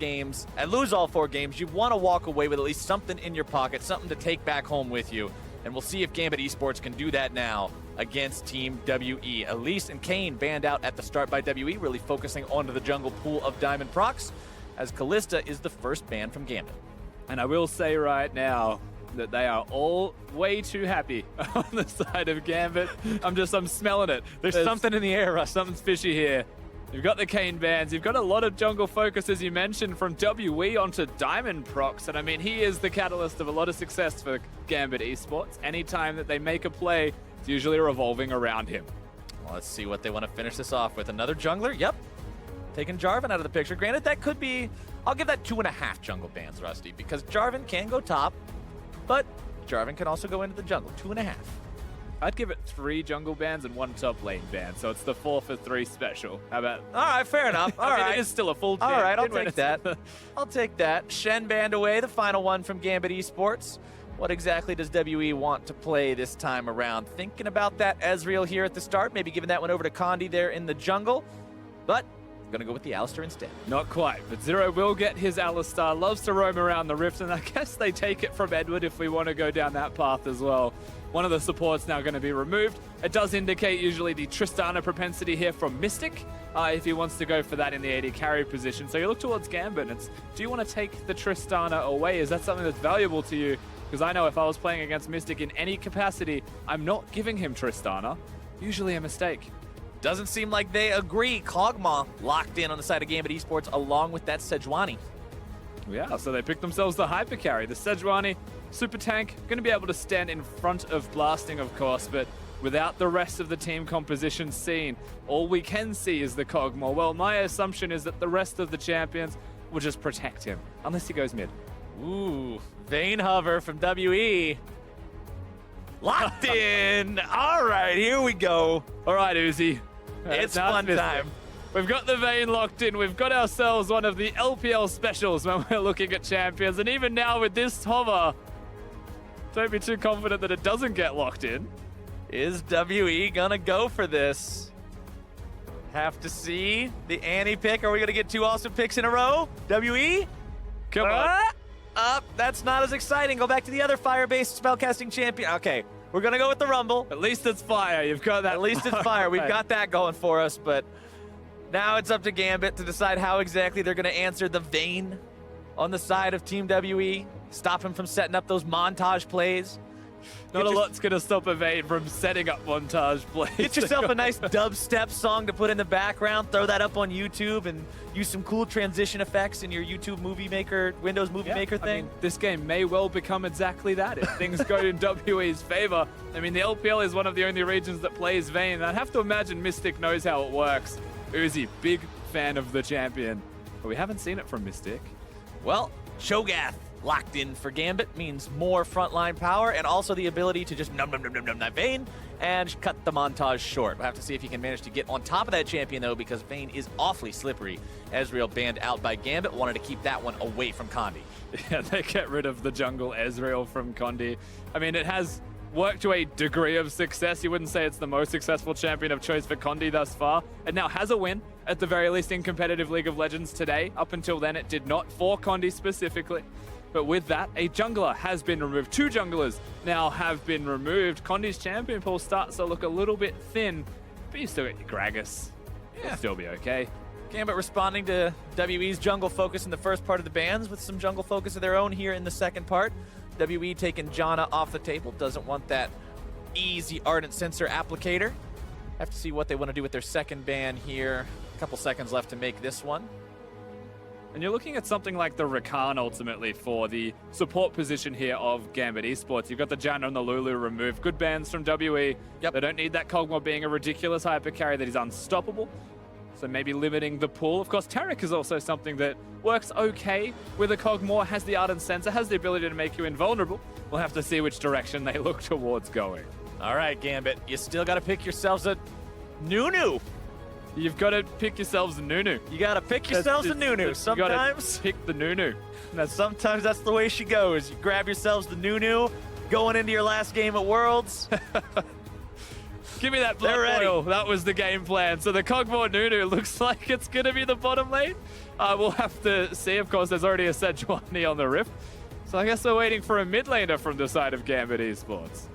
games and lose all 4 games, you want to walk away with at least something in your pocket, something to take back home with you. And we'll see if Gambit Esports can do that now against Team WE. Elise and Kane banned out at the start by WE, really focusing onto the jungle pool of Diamond Procs, as Callista is the first ban from Gambit. And I will say right now that they are all way too happy on the side of Gambit. I'm smelling it. There's something in the air, Russ. Something's fishy here. You've got the Kane bans. You've got a lot of jungle focus, as you mentioned, from WE onto Diamond Procs. And I mean, he is the catalyst of a lot of success for Gambit Esports. Anytime that they make a play, it's usually revolving around him. Well, let's see what they want to finish this off with. Another jungler? Yep. Taking Jarvan out of the picture. Granted, that could be... I'll give that 2.5 jungle bans, Rusty, because Jarvan can go top, but Jarvan can also go into the jungle. 2.5. I'd give it 3 jungle bans and 1 top lane ban, so it's the 4 for 3 special. How about? All right, fair enough. All right, it is still a full team. All right, I'll take that. I'll take that. Shen banned away, the final one from Gambit Esports. What exactly does WE want to play this time around? Thinking about that Ezreal here at the start, maybe giving that one over to Condi there in the jungle, but gonna go with the Alistar instead. Not quite, but Zero will get his Alistar. Loves to roam around the Rift, and I guess they take it from Edward if we want to go down that path as well. One of the supports now going to be removed. It does indicate usually the Tristana propensity here from Mystic, if he wants to go for that in the AD carry position. So you look towards Gambit, and it's, do you want to take the Tristana away? Is that something that's valuable to you? Because I know if I was playing against Mystic in any capacity, I'm not giving him Tristana. Usually a mistake. Doesn't seem like they agree. Kog'Maw locked in on the side of Gambit Esports along with that Sejuani. Yeah, so they picked themselves the hyper carry. The Sejuani, super tank, going to be able to stand in front of blasting, of course, but without the rest of the team composition seen, all we can see is the Kog'Maw. Well, my assumption is that the rest of the champions will just protect him, unless he goes mid. Ooh, Vayne hover from WE. Locked in. All right, here we go. All right, Uzi. It's fun time. We've got the Vayne locked in. We've got ourselves one of the LPL specials when we're looking at champions. And even now with this hover, don't be too confident that it doesn't get locked in. Is WE gonna go for this? Have to see the Annie pick. Are we gonna get 2 awesome picks in a row? WE? Come on. That's not as exciting. Go back to the other fire-based spellcasting champion. Okay, we're gonna go with the Rumble. At least it's fire. You've got that. At least it's fire. We've got that going for us, but now it's up to Gambit to decide how exactly they're gonna answer the Vayne on the side of Team WE. Stop him from setting up those montage plays. Not a lot's going to stop a Vayne from setting up montage plays. Get yourself a nice dubstep song to put in the background. Throw that up on YouTube and use some cool transition effects in your YouTube Movie Maker, Windows Movie Maker thing. I mean, this game may well become exactly that if things go in WE's favor. I mean, the LPL is one of the only regions that plays Vayne. I have to imagine Mystic knows how it works. Uzi, big fan of the champion, but we haven't seen it from Mystic. Well, Cho'Gath locked in for Gambit means more frontline power and also the ability to just num that Vayne and cut the montage short. We'll have to see if he can manage to get on top of that champion though, because Vayne is awfully slippery. Ezreal banned out by Gambit, wanted to keep that one away from Condi. Yeah, they get rid of the jungle Ezreal from Condi. I mean, it has worked to a degree of success. You wouldn't say it's the most successful champion of choice for Condi thus far. It now has a win, at the very least in competitive League of Legends today. Up until then, it did not for Condi specifically. But with that, a jungler has been removed. 2 junglers now have been removed. Condi's champion pool starts to look a little bit thin, but you still get your Gragas. It'll still be okay. Gambit responding to WE's jungle focus in the first part of the bans with some jungle focus of their own here in the second part. WE taking Janna off the table. Doesn't want that easy Ardent Sensor applicator. Have to see what they want to do with their second ban here. A couple seconds left to make this one. And you're looking at something like the Rakan ultimately for the support position here of Gambit Esports. You've got the Janna and the Lulu removed. Good bans from WE. Yep. They don't need that Kog'Maw being a ridiculous hyper carry that is unstoppable. So maybe limiting the pool. Of course, Taric is also something that works okay with a Kog'Maw, has the Ardent Sensor, has the ability to make you invulnerable. We'll have to see which direction they look towards going. All right, Gambit, you still got to pick yourselves a Nunu. You've got to pick yourselves a Nunu. You got to pick yourselves a Nunu. Sometimes pick the Nunu. Sometimes that's the way she goes. You grab yourselves the Nunu going into your last game at Worlds. Give me that blood oil. That was the game plan. So the Kog'Maw Nunu looks like it's going to be the bottom lane. We'll have to see. Of course, there's already a Sejuani on the Rift. So I guess we're waiting for a mid laner from the side of Gambit Esports.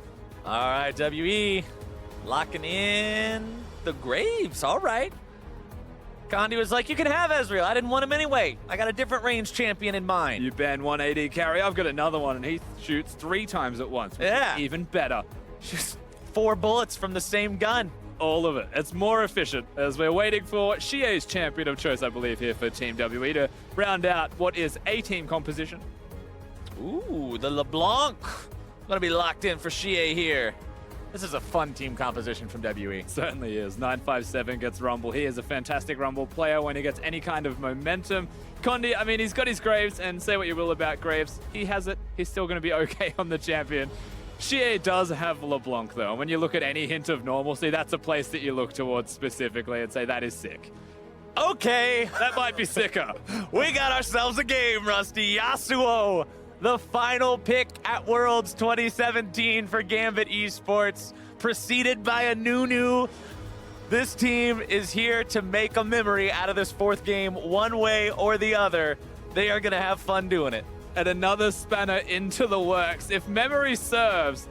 All right, WE locking in the Graves. All right. Condi was like, you can have Ezreal. I didn't want him anyway. I got a different range champion in mind. You ban one AD carry. I've got another one, and he shoots 3 times at once. Which is even better. Just 4 bullets from the same gun. All of it. It's more efficient as we're waiting for Xie's champion of choice, I believe, here for Team WE to round out what is a team composition. Ooh, the LeBlanc. Gonna be locked in for Xie here. This is a fun team composition from WE. Certainly is. 957 gets Rumble. He is a fantastic Rumble player when he gets any kind of momentum. Condi, I mean, he's got his Graves, and say what you will about Graves, he has it. He's still going to be okay on the champion. Xie does have LeBlanc, though. And when you look at any hint of normalcy, that's a place that you look towards specifically and say, that is sick. Okay. That might be sicker. We got ourselves a game, Rusty. Yasuo, the final pick at Worlds 2017 for Gambit Esports, preceded by a Nunu. This team is here to make a memory out of this 4th game, one way or the other. They are going to have fun doing it. And another spanner into the works. If memory serves,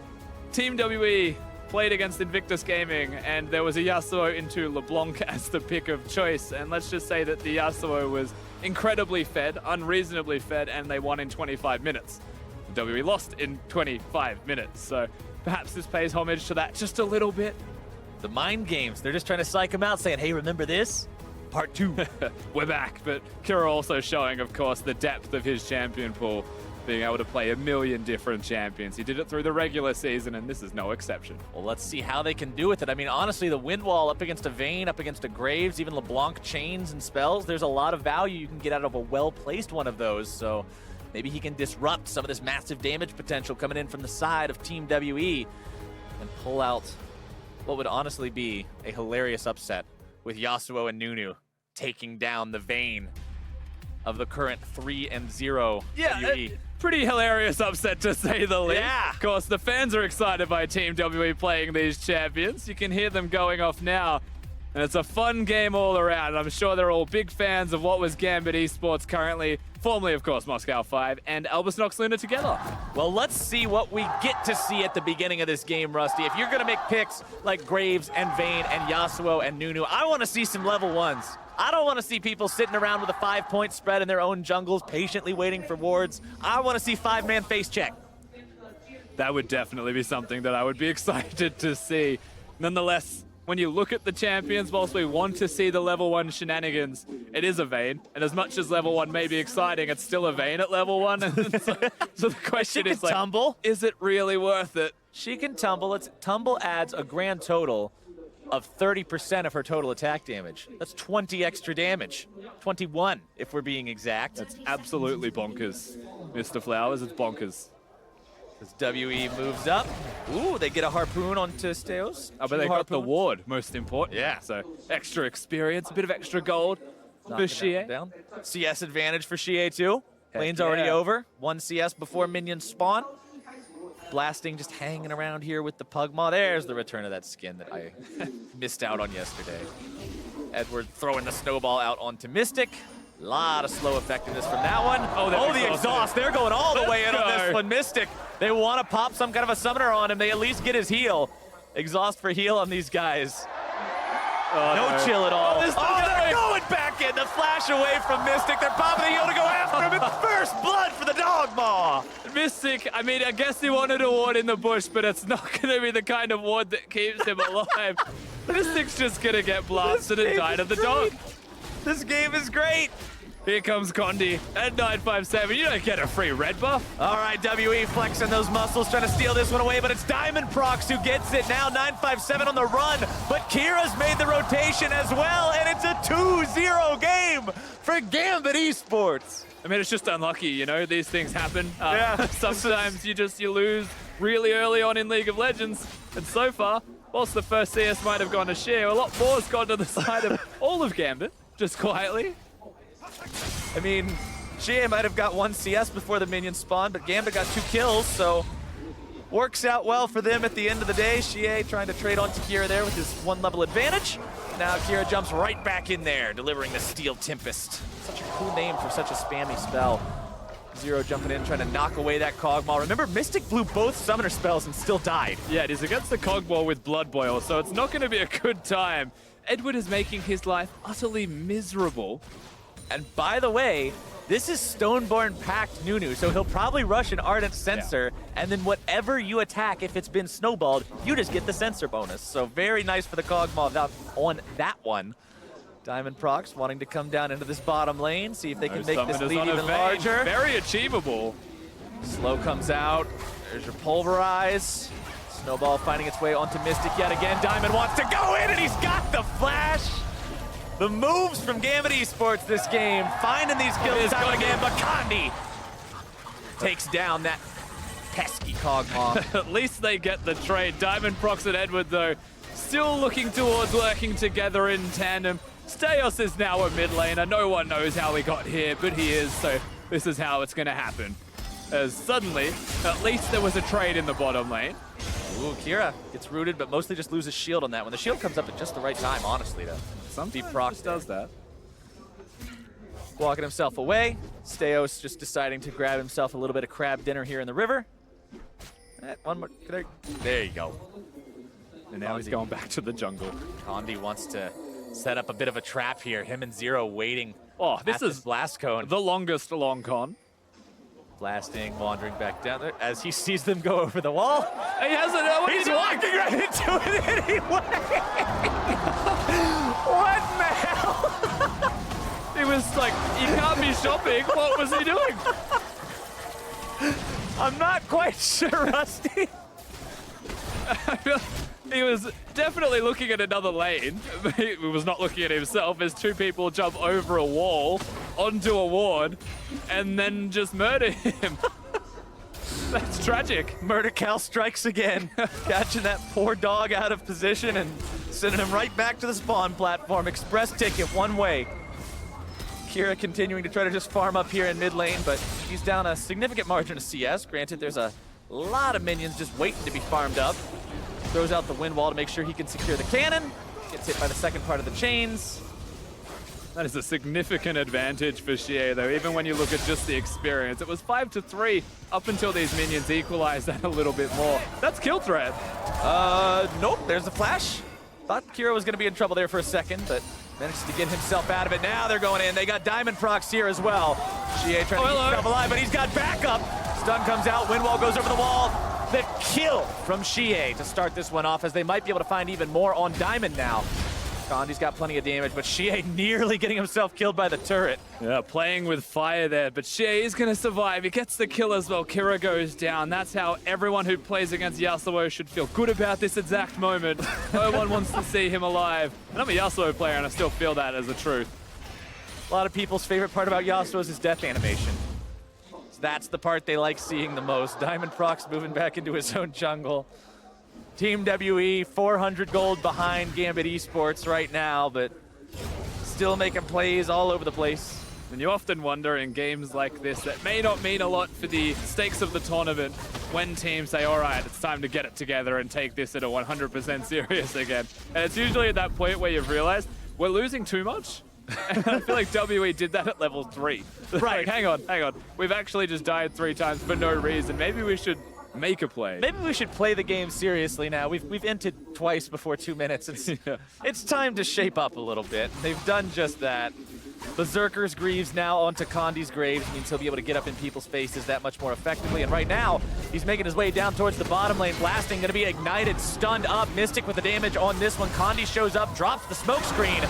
Team WE played against Invictus Gaming, and there was a Yasuo into LeBlanc as the pick of choice. And let's just say that the Yasuo was incredibly fed, unreasonably fed, and they won in 25 minutes. WE lost in 25 minutes, so perhaps this pays homage to that just a little bit. The mind games, they're just trying to psych him out, saying, hey, remember this? Part 2. We're back, but Kira also showing, of course, the depth of his champion pool, being able to play a million different champions. He did it through the regular season, and this is no exception. Well, let's see how they can do with it. I mean, honestly, the Wind Wall up against a Vayne, up against a Graves, even LeBlanc chains and spells, there's a lot of value you can get out of a well-placed one of those, so maybe he can disrupt some of this massive damage potential coming in from the side of Team WE and pull out what would honestly be a hilarious upset with Yasuo and Nunu taking down the Vayne of the current 3-0 WE. Pretty hilarious upset, to say the least. Yeah. Of course, the fans are excited by Team WE playing these champions. You can hear them going off now. And it's a fun game all around. I'm sure they're all big fans of what was Gambit Esports currently, formerly, of course, Moscow 5 and Albus Nox Luna together. Well, let's see what we get to see at the beginning of this game, Rusty. If you're going to make picks like Graves and Vayne and Yasuo and Nunu, I want to see some level 1s. I don't want to see people sitting around with a 5-point spread in their own jungles, patiently waiting for wards. I want to see 5-man face check. That would definitely be something that I would be excited to see. Nonetheless, when you look at the champions, whilst we want to see the level 1 shenanigans, it is a Vayne. And as much as level 1 may be exciting, it's still a Vayne at level 1. so the question is, like, tumble. Is it really worth it? She can tumble. Tumble adds a grand total of 30% of her total attack damage. That's 20 extra damage. 21, if we're being exact. That's absolutely bonkers, Mr. Flowers. It's bonkers. As WE moves up. Ooh, they get a harpoon onto Steos. Oh, but they got the ward, most important. Yeah. So extra experience, a bit of extra gold for Xie. Down. CS advantage for Xie too. Lane's already over. 1 CS before minions spawn. Blasting just hanging around here with the Pugmaw. There's the return of that skin that I missed out on yesterday. Edward throwing the snowball out onto Mystic. A lot of slow effectiveness from that one. Oh, the exhaust. They're going all the way in on this one. Mystic, they want to pop some kind of a summoner on him. They at least get his heal. Exhaust for heal on these guys. No chill at all. They're going back in. The flash away from Mystic. They're popping the heal to go after him. It's first blood for the Dogmaw. Mystic, I mean, I guess he wanted a ward in the bush, but it's not going to be the kind of ward that keeps him alive. Mystic's just going to get blasted and die to the dog. This game is great. Here comes Condi at 957. You don't get a free red buff. All right, WE flexing those muscles, trying to steal this one away, but it's Diamond Prox who gets it now. 957 on the run, but Kira's made the rotation as well, and it's a 2-0 game for Gambit Esports. I mean, it's just unlucky, you know, these things happen. Yeah. Sometimes you lose really early on in League of Legends, and so far, whilst the first CS might have gone to Xie, a lot more has gone to the side of all of Gambit, just quietly. I mean, Xie might have got 1 CS before the minions spawned, but Gambit got 2 kills, so Works out well for them at the end of the day. Xie trying to trade onto Kira there with his 1 level advantage. Now Kira jumps right back in there, delivering the Steel Tempest. Such a cool name for such a spammy spell. Zero jumping in, trying to knock away that Cogmaw. Remember, Mystic blew both summoner spells and still died. Yeah, it is against the Cogmaw with Blood Boil, so it's not going to be a good time. Edward is making his life utterly miserable. And by the way, this is Stoneborn Pact Nunu, so he'll probably rush an Ardent Sensor, and then whatever you attack, if it's been snowballed, you just get the Sensor bonus. So very nice for the Cogmaw on that one. Diamond Procs wanting to come down into this bottom lane, see if they can make this lead even larger. Very achievable. Slow comes out. There's your Pulverize. Snowball finding its way onto Mystic yet again. Diamond wants to go in, and he's got the flash. The moves from Gambit Esports this game, finding these kills time again, but Kandi takes down that pesky Cogmaw. At least they get the trade. Diamond Procs and Edward, though, still looking towards working together in tandem. Steos is now a mid laner. No one knows how he got here, but he is, so this is how it's going to happen. As suddenly, at least there was a trade in the bottom lane. Ooh, Kira gets rooted, but mostly just loses shield on that one. The shield comes up at just the right time, honestly, to Sometimes proc just does that. Walking himself away. Steos just deciding to grab himself a little bit of crab dinner here in the river. One more. There you go. And now he's going back to the jungle. Kandi wants to set up a bit of a trap here. Him and Zero waiting. Oh, this is Blast Cone. the longest long con. Blasting, wandering back down there as he sees them go over the wall. He hasn't. He's walking right into it anyway. What the hell? He was like, he can't be shopping. What was he doing? I'm not quite sure, Rusty. He was definitely looking at another lane. He was not looking at himself as two people jump over a wall onto a ward and then just murder him. That's tragic. Murder Cal strikes again, catching that poor dog out of position and sending him right back to the spawn platform. Express ticket one way. Kira continuing to try to just farm up here in mid lane, but he's down a significant margin of CS. Granted, there's a lot of minions just waiting to be farmed up. Throws out the wind wall to make sure he can secure the cannon. Gets hit by the second part of the chains. That is a significant advantage for Xie, though, even when you look at just the experience. It was 5-3 up until these minions equalized that a little bit more. That's kill threat. Nope, there's the flash. Thought Kira was going to be in trouble there for a second, but manages to get himself out of it. Now they're going in. They got Diamond Procs here as well. Xie trying to keep himself alive, but he's got backup. Stun comes out, wind wall goes over the wall. The kill from Xie to start this one off, as they might be able to find even more on Diamond now. Kandi's got plenty of damage, but Xie nearly getting himself killed by the turret. Yeah, playing with fire there, but Xie is going to survive. He gets the kill as well. Kira goes down. That's how everyone who plays against Yasuo should feel good about this exact moment. No one wants to see him alive. And I'm a Yasuo player, and I still feel that as a truth. A lot of people's favorite part about Yasuo is his death animation. That's the part they like seeing the most. Diamond Procs moving back into his own jungle. Team WE, 400 gold behind Gambit Esports right now, but still making plays all over the place. And you often wonder in games like this that may not mean a lot for the stakes of the tournament when teams say, all right, it's time to get it together and take this at a 100% serious again. And it's usually at that point where you've realized we're losing too much. And I feel like WE did that at level 3. Right. Like, hang on. We've actually just died 3 times for no reason. Maybe we should make a play. Maybe we should play the game seriously now. We've entered twice before 2 minutes. It's time to shape up a little bit. They've done just that. Berserker's Greaves now onto Kandi's Graves means he'll be able to get up in people's faces that much more effectively. And right now, he's making his way down towards the bottom lane. Blasting going to be ignited, stunned up. Mystic with the damage on this one. Kandi shows up, drops the smoke screen.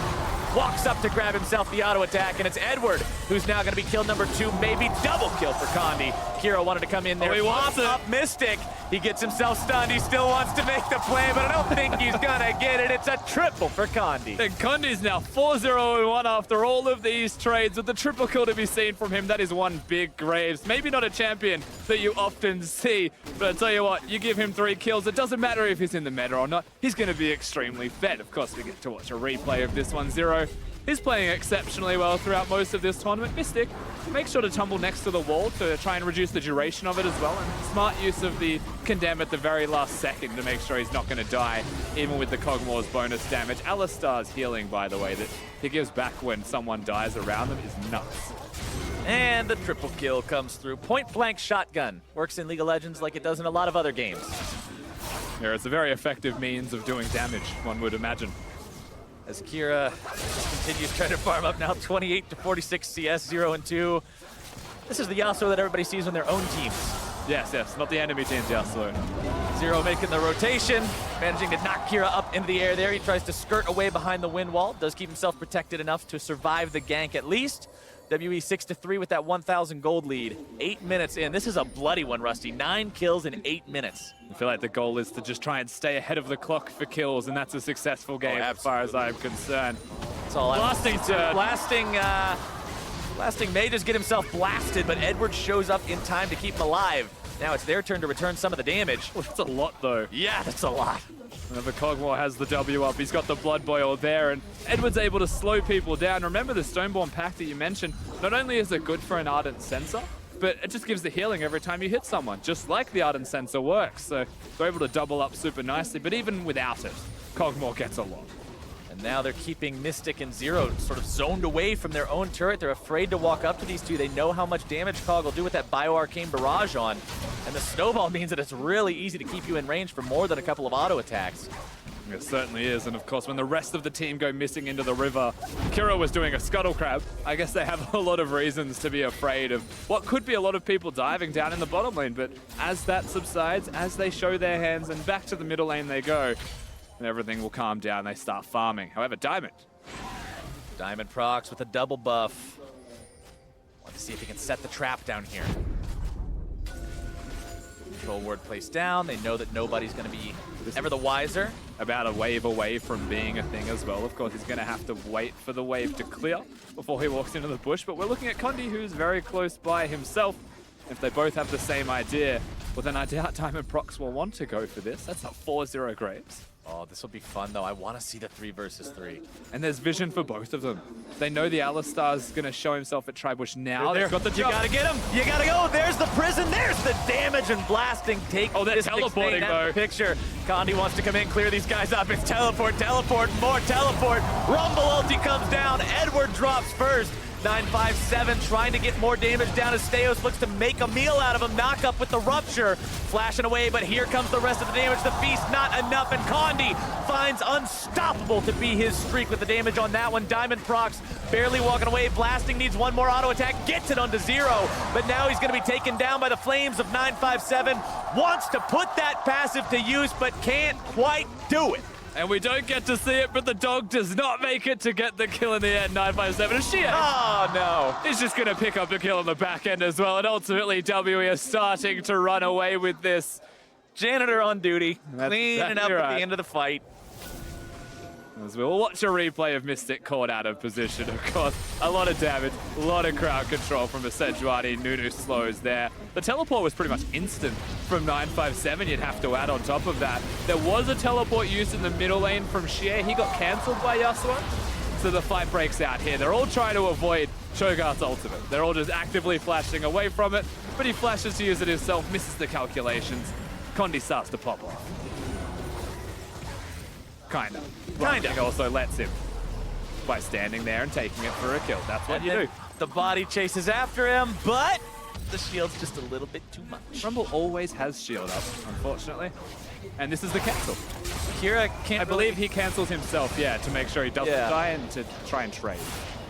Walks up to grab himself the auto attack, and it's Edward who's now going to be kill number 2, maybe double kill for Kandi. Kira wanted to come in there, he wants it. Up Mystic. He gets himself stunned. He still wants to make the play, but I don't think he's gonna get it. It's a triple for Kandi. And Kandi's now 4-0-1 after all of these trades, with the triple kill to be seen from him. That is one big Graves. Maybe not a champion that you often see, but I tell you what, you give him 3 kills, it doesn't matter if he's in the meta or not, he's going to be extremely fed. Of course, we get to watch a replay of this one. Zero He's playing exceptionally well throughout most of this tournament. Mystic, make sure to tumble next to the wall to try and reduce the duration of it as well. And smart use of the Condemn at the very last second to make sure he's not going to die, even with the Cogmore's bonus damage. Alistar's healing, by the way, that he gives back when someone dies around them is nuts. And the triple kill comes through. Point blank shotgun. Works in League of Legends like it does in a lot of other games. Yeah, it's a very effective means of doing damage, one would imagine. As Kira continues trying to farm up now, 28 to 46 CS, 0 and 2. This is the Yasuo that everybody sees on their own teams. Yes, not the enemy team's Yasuo. Zero making the rotation, managing to knock Kira up into the air there. He tries to skirt away behind the wind wall, does keep himself protected enough to survive the gank at least. WE 6-3 with that 1,000 gold lead. 8 minutes in. This is a bloody one, Rusty. 9 kills in 8 minutes. I feel like the goal is to just try and stay ahead of the clock for kills, and that's a successful game as far as I'm concerned. That's all. Blasting turn. Blasting may just get himself blasted, but Edward shows up in time to keep him alive. Now it's their turn to return some of the damage. Well, that's a lot, though. Yeah, that's a lot. The Cogmore has the W up. He's got the Blood Boil there, and Edward's able to slow people down. Remember the Stoneborn pack that you mentioned? Not only is it good for an Ardent Sensor, but it just gives the healing every time you hit someone, just like the Ardent Sensor works. So they're able to double up super nicely, but even without it, Cogmore gets a lot. And now they're keeping Mystic and Zero sort of zoned away from their own turret. They're afraid to walk up to these two. They know how much damage Cog will do with that Bioarcane Barrage on. And the Snowball means that it's really easy to keep you in range for more than a couple of auto attacks. It certainly is, and of course when the rest of the team go missing into the river, Kira was doing a scuttle crab. I guess they have a lot of reasons to be afraid of what could be a lot of people diving down in the bottom lane, but as that subsides, as they show their hands and back to the middle lane they go, and everything will calm down, they start farming. However, Diamond procs with a double buff. Want to see if he can set the trap down here. Control ward placed down. They know that nobody's going to be ever the wiser. About a wave away from being a thing as well. Of course, he's going to have to wait for the wave to clear before he walks into the bush. But we're looking at Condi, who's very close by himself. If they both have the same idea, well, then I doubt Diamond Procs will want to go for this. That's not 4-0 Graves. Oh, this will be fun, though. I want to see the 3 versus 3. And there's vision for both of them. They know the Alistar's going to show himself at Tribush now. They've got the jump. You got to get him. You got to go. There's the prison. There's the damage and blasting. Take they're teleporting, though. Picture. Condi wants to come in, clear these guys up. It's teleport, more teleport. Rumble ulti comes down. Edward drops first. 957 trying to get more damage down as Steos looks to make a meal out of him. Knock up with the rupture. Flashing away, but here comes the rest of the damage. The feast not enough, and Condi finds unstoppable to be his streak with the damage on that one. Diamond procs barely walking away. Blasting needs one more auto attack. Gets it onto Zero, but now he's going to be taken down by the flames of 957. Wants to put that passive to use, but can't quite do it. And we don't get to see it, but the dog does not make it to get the kill in the end. 957 is Shea. Oh, no. He's just going to pick up the kill on the back end as well. And ultimately, WE is starting to run away with this. Janitor on duty, cleaning up at the end of the fight. As we'll watch a replay of Mystic caught out of position, of course. A lot of damage, a lot of crowd control from a Sejuani. Nunu slows there. The teleport was pretty much instant from 957, you'd have to add on top of that. There was a teleport used in the middle lane from Shea. He got cancelled by Yasuo. So the fight breaks out here. They're all trying to avoid Cho'Gath's ultimate. They're all just actively flashing away from it, but he flashes to use it himself, misses the calculations. Condi starts to pop off. Kinda. He also lets him by standing there and taking it for a kill. That's what you do. The body chases after him, but the shield's just a little bit too much. Rumble always has shield up, unfortunately. And this is the cancel. Kira can't. I believe he cancels himself, yeah, to make sure he doesn't die and to try and trade.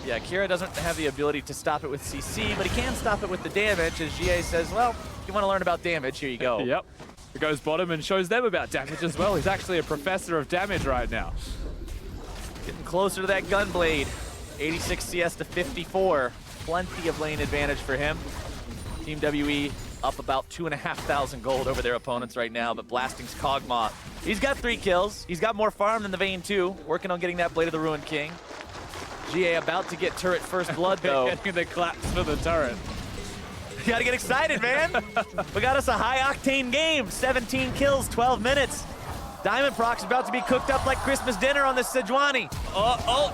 Yeah, Kira doesn't have the ability to stop it with CC, but he can stop it with the damage, as GA says, well, if you want to learn about damage, here you go. Yep. He goes bottom and shows them about damage as well. He's actually a professor of damage right now. Getting closer to that Gunblade. 86 CS to 54. Plenty of lane advantage for him. Team WE up about 2,500 gold over their opponents right now, but Blasting's Kog'Maw. He's got 3 kills. He's got more farm than the Vayne too. Working on getting that Blade of the Ruined King. GA about to get turret first blood though. Getting the claps for the turret. You gotta get excited, man. We got us a high octane game. 17 kills, 12 minutes. Diamond Prox is about to be cooked up like Christmas dinner on this Sejuani.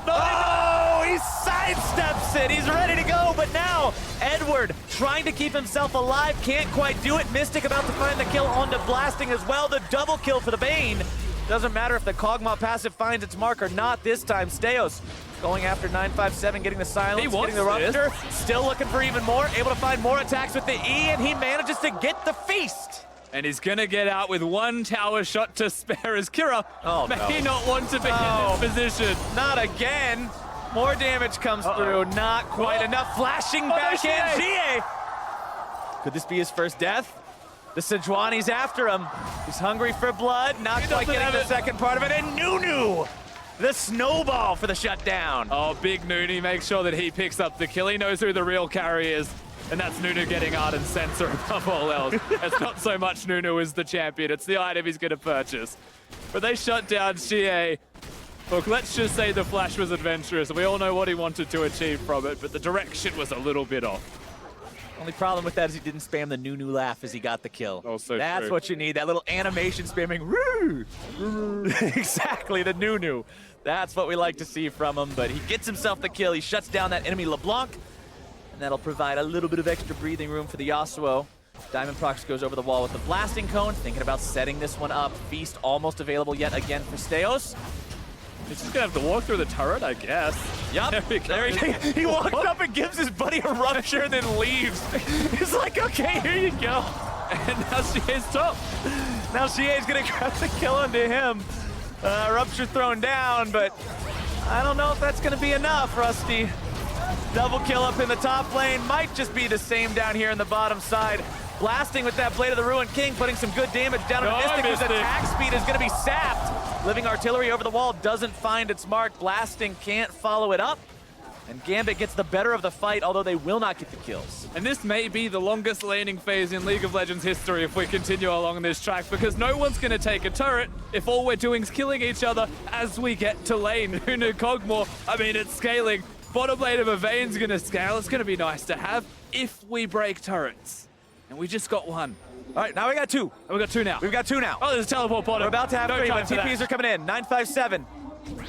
No, He sidesteps it. He's ready to go, but now Edward trying to keep himself alive, can't quite do it. Mystic about to find the kill onto Blasting as well. The double kill for the Bane. Doesn't matter if the Kog'Maw passive finds its mark or not this time. Steos going after 957, getting the silence, getting the rupture. Still looking for even more, able to find more attacks with the E, and he manages to get the feast. And he's gonna get out with one tower shot to spare as Kira may not want to be in this position. Not again. More damage comes through, not quite enough. Flashing back in, GA. Could this be his first death? The Sejuani's after him. He's hungry for blood, not quite getting the second part of it. And Nunu, the snowball for the shutdown. Oh, big Nunu makes sure that he picks up the kill. He knows who the real carry is. And that's Nunu getting Ardent Sensor above all else. It's not so much Nunu is the champion, it's the item he's going to purchase. But they shut down Xie. Look, let's just say the flash was adventurous. We all know what he wanted to achieve from it, but the direction was a little bit off. Only problem with that is he didn't spam the Nunu laugh as he got the kill. Also That's true. what you need, that little animation spamming. Exactly, the Nunu. That's what we like to see from him, but he gets himself the kill. He shuts down that enemy LeBlanc. That'll provide a little bit of extra breathing room for the Yasuo. Diamond Prox goes over the wall with the blasting cone, thinking about setting this one up. Feast almost available yet again for Steos. He's just gonna have to walk through the turret, I guess. Yup, he walks up and gives his buddy a rupture and then leaves. He's like, okay, here you go. And now Xie's top. Now Xie's gonna grab the kill onto him. Rupture thrown down, but I don't know if that's gonna be enough, Rusty. Double kill up in the top lane, might just be the same down here in the bottom side. Blasting with that Blade of the Ruined King, putting some good damage down on Mystic, whose attack speed is gonna be sapped. Living Artillery over the wall doesn't find its mark. Blasting can't follow it up. And Gambit gets the better of the fight, although they will not get the kills. And this may be the longest laning phase in League of Legends history if we continue along this track, because no one's going to take a turret if all we're doing is killing each other as we get to lane. Nunu Kog'Maw, I mean, it's scaling. Bottom lane of a Vayne's going to scale. It's going to be nice to have if we break turrets. And we just got one. All right, now we got two. And we got two now. We've got two now. Oh, there's a teleport bottom. We're about to have three, but time for TPs that. are coming in. 957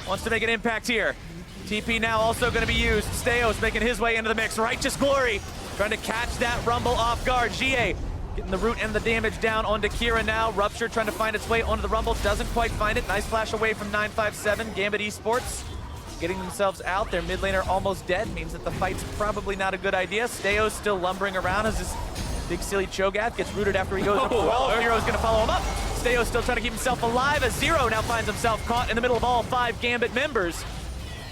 wants to make an impact here. TP now also going to be used. Steos making his way into the mix. Righteous Glory trying to catch that Rumble off guard. GA getting the root and the damage down onto Kira now. Rupture trying to find its way onto the Rumble. Doesn't quite find it. Nice flash away from 957. Gambit Esports getting themselves out. Their mid laner almost dead. Means that the fight's probably not a good idea. Steos still lumbering around as this big silly Cho'Gath gets rooted after he goes up the wall. Hero's going to follow him up. Steos still trying to keep himself alive as Zero now finds himself caught in the middle of all 5 Gambit members.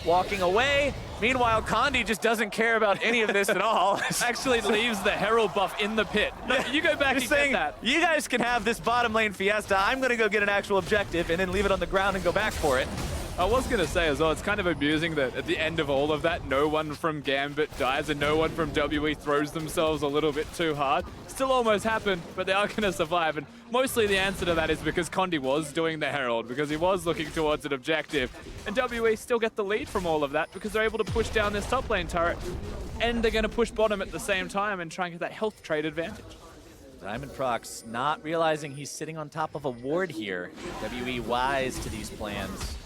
Walking away. Meanwhile, Condi just doesn't care about any of this at all. Actually leaves the Herald buff in the pit. No, you go back and get that. You guys can have this bottom lane fiesta. I'm going to go get an actual objective and then leave it on the ground and go back for it. I was going to say as well, it's kind of amusing that at the end of all of that, no one from Gambit dies and no one from WE throws themselves a little bit too hard. Still almost happened, but they are going to survive. And mostly the answer to that is because Condi was doing the Herald, because he was looking towards an objective. And WE still get the lead from all of that because they're able to push down this top lane turret. And they're going to push bottom at the same time and try and get that health trade advantage. Diamond Prox not realizing he's sitting on top of a ward here. WE wise to these plans.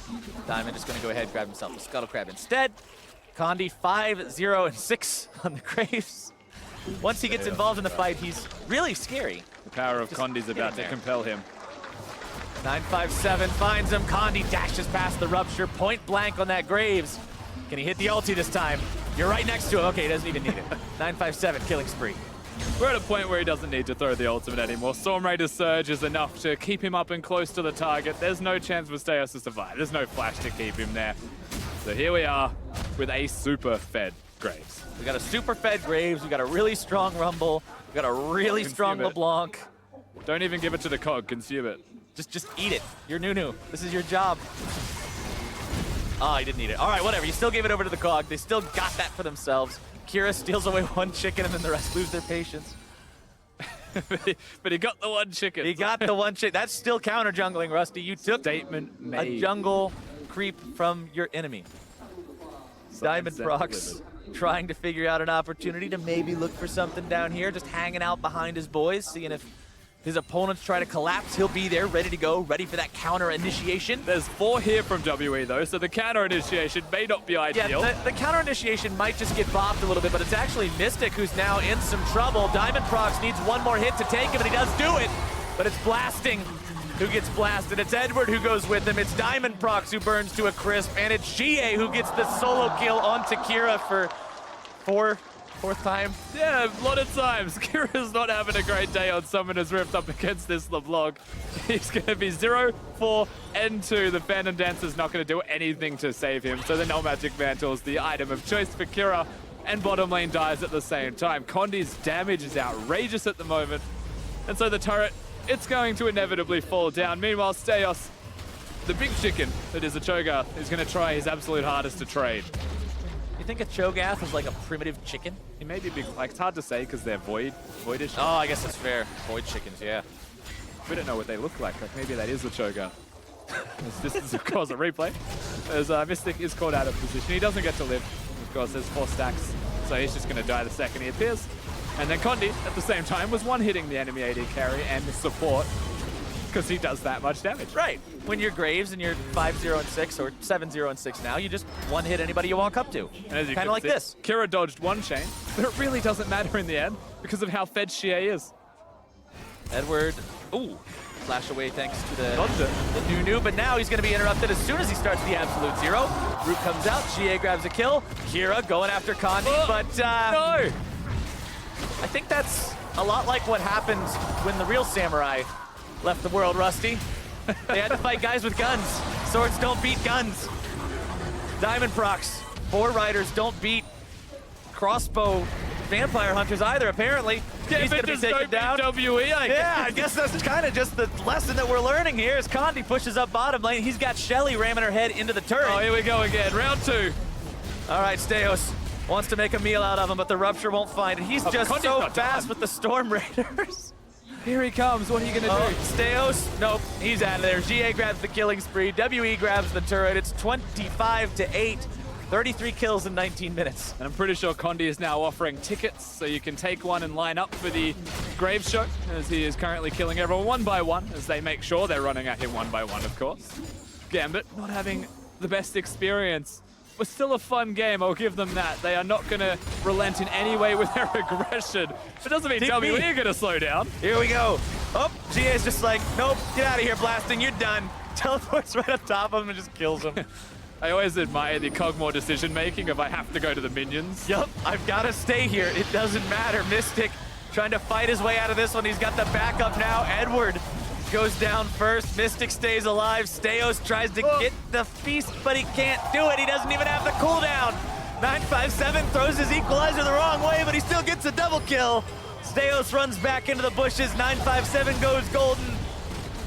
Diamond is going to go ahead and grab himself a Scuttle Crab instead. Condi 5-0-6 on the Graves. Once he gets involved in the fight, he's really scary. The power of Condi's about to compel him. 957 finds him. Condi dashes past the Rupture, point blank on that Graves. Can he hit the ulti this time? You're right next to him. Okay, he doesn't even need it. 957 killing spree. We're at a point where he doesn't need to throw the ultimate anymore. Storm Raider's Surge is enough to keep him up and close to the target. There's no chance for Steos to survive. There's no flash to keep him there. So here we are with a super fed Graves. We got a super fed Graves. We got a really strong Rumble. We got a really strong LeBlanc. Don't even give it to the Cog. Consume it. Just eat it. You're Nunu. This is your job. Oh, he didn't eat it. All right, whatever. You still gave it over to the Cog. They still got that for themselves. Kira steals away one chicken, and then the rest lose their patience. but he got the one chicken. He got the one chicken. That's still counter jungling, Rusty. You took Statement made. A jungle creep from your enemy. Diamond Prox trying to figure out an opportunity to maybe look for something down here, just hanging out behind his boys, seeing if his opponents try to collapse, he'll be there, ready to go, ready for that counter initiation. There's 4 here from WE though, so the counter initiation may not be ideal. Yeah, the counter initiation might just get bopped a little bit, but it's actually Mystic who's now in some trouble. Diamond Prox needs one more hit to take him, and he does do it, but it's Blasting who gets blasted. It's Edward who goes with him. It's Diamond Prox who burns to a crisp, and it's GA who gets the solo kill onto Kira for fourth time. Yeah, a lot of times. Kira's not having a great day on Summoner's Rift up against this LeBlanc. He's going to be 0, 4, and 2. The Phantom Dancer's not going to do anything to save him, so the Null Magic Mantle's the item of choice for Kira, and bottom lane dies at the same time. Condi's damage is outrageous at the moment, and so the turret, it's going to inevitably fall down. Meanwhile, Steos, the big chicken that is a Cho'Gath, is going to try his absolute hardest to trade. You think a Cho'Gath is like a primitive chicken? He may be big, like, it's hard to say because they're voidish. Oh, I guess that's fair. Void chickens, yeah. We don't know what they look like. Like maybe that is the Cho'Gath. This is, of course, a replay. As Mystic is caught out of position. He doesn't get to live. Of course, there's 4 stacks, so he's just going to die the second he appears. And then Condi, at the same time, was one-hitting the enemy AD carry and the support because he does that much damage. Right. When you're Graves and you're 5-0 and 6 or 7-0 and 6 now, you just one-hit anybody you walk up to. Kind of like this. Kira dodged one chain, but it really doesn't matter in the end because of how fed Xie is. Edward, ooh, flash away thanks to the new, but now he's going to be interrupted as soon as he starts the absolute 0. Root comes out, GA grabs a kill. Kira going after Condi, but no! I think that's a lot like what happened when the real samurai left the world, Rusty. They had to fight guys with guns. Swords don't beat guns. Diamond Prox, 4 riders don't beat crossbow vampire hunters either, apparently. He's going to be taken down. WE, I guess that's kind of just the lesson that we're learning here as Condi pushes up bottom lane. He's got Shelly ramming her head into the turret. Oh, here we go again. Round 2. All right, Steos wants to make a meal out of him, but the Rupture won't find it. He's just so fast with the Storm Raiders. Here he comes. What are you going to do? Steos, nope, he's out of there. GA grabs the killing spree. WE grabs the turret. It's 25-8. 33 kills in 19 minutes. And I'm pretty sure Condi is now offering tickets, so you can take one and line up for the Grave Show, as he is currently killing everyone one by one, as they make sure they're running at him one by one, of course. Gambit not having the best experience. Was still a fun game, I'll give them that. They are not going to relent in any way with their aggression. It doesn't mean WE are going to slow down. Here we go. Oh, GA's just like, nope, get out of here, Blasting, you're done. Teleports right up top of him and just kills him. I always admire the Cogmore decision-making if I have to go to the minions. Yup, I've got to stay here. It doesn't matter. Mystic trying to fight his way out of this one. He's got the backup now. Edward goes down first. Mystic stays alive. Steos tries to get the feast, but he can't do it. He doesn't even have the cooldown. 957 throws his equalizer the wrong way, but he still gets a double kill. Steos runs back into the bushes. 957 goes golden,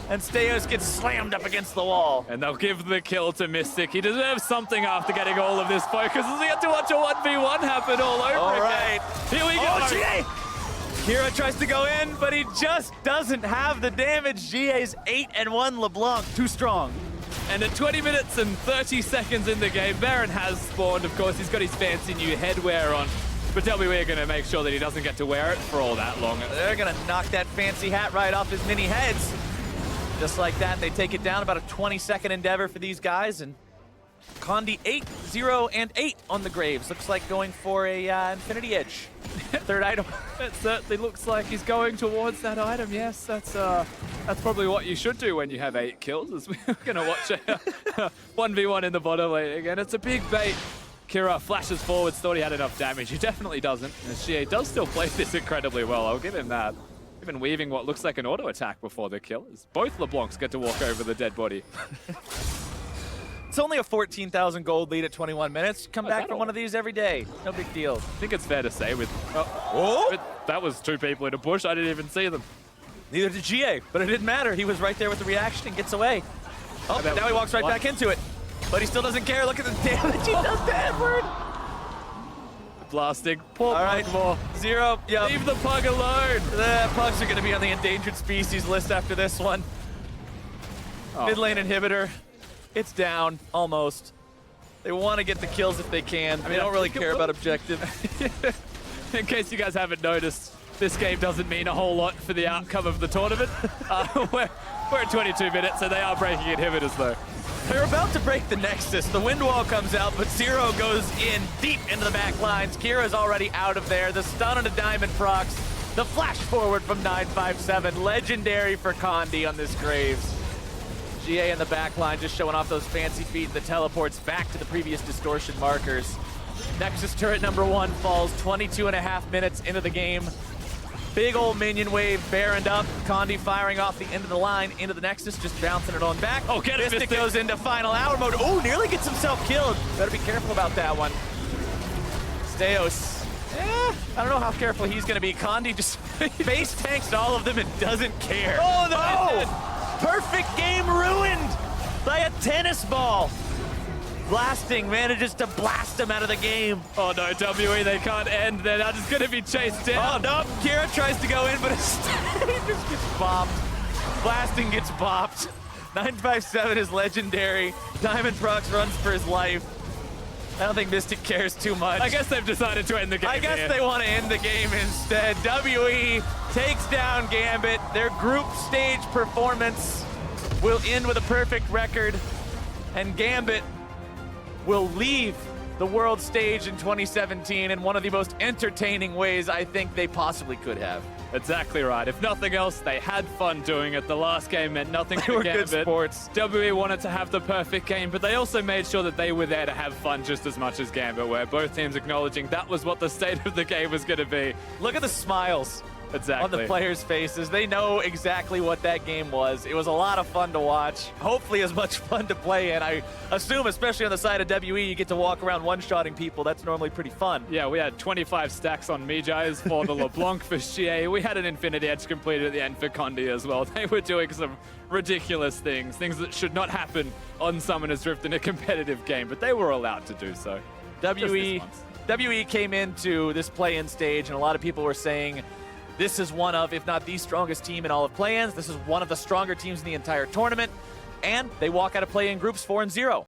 and Steos gets slammed up against the wall. And they'll give the kill to Mystic. He deserves something after getting all of this focus, as he had to watch a 1v1 happen all over again. Here we go. Oh, GA! Kira tries to go in, but he just doesn't have the damage. GA's 8-1 LeBlanc, too strong. And at 20 minutes and 30 seconds in the game, Baron has spawned. Of course, he's got his fancy new headwear on, but WE are going to make sure that he doesn't get to wear it for all that long. They're going to knock that fancy hat right off his mini heads. Just like that, they take it down. About a 20-second endeavor for these guys, and Condi 8-0-8 on the Graves. Looks like going for a Infinity Edge. Third item. It certainly looks like he's going towards that item, yes. That's probably what you should do when you have 8 kills, is we're going to watch a 1v1 in the bottom lane again. It's a big bait. Kira flashes forwards, thought he had enough damage. He definitely doesn't. And Xie does still play this incredibly well, I'll give him that. Even weaving what looks like an auto attack before the kill, as both LeBlancs get to walk over the dead body. It's only a 14,000 gold lead at 21 minutes. Come back from one of these every day. No big deal. I think it's fair to say with... that was 2 people in a bush. I didn't even see them. Neither did GA, but it didn't matter. He was right there with the reaction and gets away. Oh, now he walks right back into it. But he still doesn't care. Look at the damage he does to Edward. Blasting. Poor Pugmore. 0. Yep. Leave the pug alone. The pugs are going to be on the endangered species list after this one. Mid lane inhibitor. It's down, almost. They want to get the kills if they can. I mean, they don't really care about objective. In case you guys haven't noticed, this game doesn't mean a whole lot for the outcome of the tournament. We're at 22 minutes, so they are breaking inhibitors though. They're about to break the Nexus. The wind wall comes out, but Zero goes in deep into the back lines. Kira's already out of there. The stun on a Diamond procs. The flash forward from 957. Legendary for Condi on this Graves. GA in the back line just showing off those fancy feet and the teleports back to the previous distortion markers. Nexus turret number 1 falls 22.5 minutes into the game. Big old minion wave baroned up. Condi firing off the end of the line into the Nexus, just bouncing it on back. Oh, get it, Mystic goes into final hour mode. Oh, nearly gets himself killed. Better be careful about that one. Steos. I don't know how careful he's going to be. Condi just face tanks all of them and doesn't care. Oh, no! Perfect game ruined by a tennis ball. Blasting manages to blast him out of the game. Oh no, WE, they can't end. They're now just going to be chased down. Oh no, Kira tries to go in, but he just gets bopped. Blasting gets bopped. 957 is legendary. Diamond Prox runs for his life. I don't think Mystic cares too much. I guess they've decided to end the game. I guess they want to end the game instead. WE takes down Gambit. Their group stage performance will end with a perfect record, and Gambit will leave the world stage in 2017 in one of the most entertaining ways I think they possibly could have. Exactly right. If nothing else, they had fun doing it. The last game meant nothing They for were Gambit. good sports. WE wanted to have the perfect game, but they also made sure that they were there to have fun just as much as Gambit were. Both teams acknowledging that was what the state of the game was going to be. Look at the smiles Exactly. on the players' faces. They know exactly what that game was. It was a lot of fun to watch. Hopefully as much fun to play in. I assume, especially on the side of WE, you get to walk around one-shotting people. That's normally pretty fun. Yeah, we had 25 stacks on Mijai's for the LeBlanc for GA. We had an Infinity Edge completed at the end for Condi as well. They were doing some ridiculous things that should not happen on Summoner's Rift in a competitive game, but they were allowed to do so. WE came into this play-in stage, and a lot of people were saying this is one of, if not the strongest team in all of play-ins. This is one of the stronger teams in the entire tournament, and they walk out of play-in groups 4-0.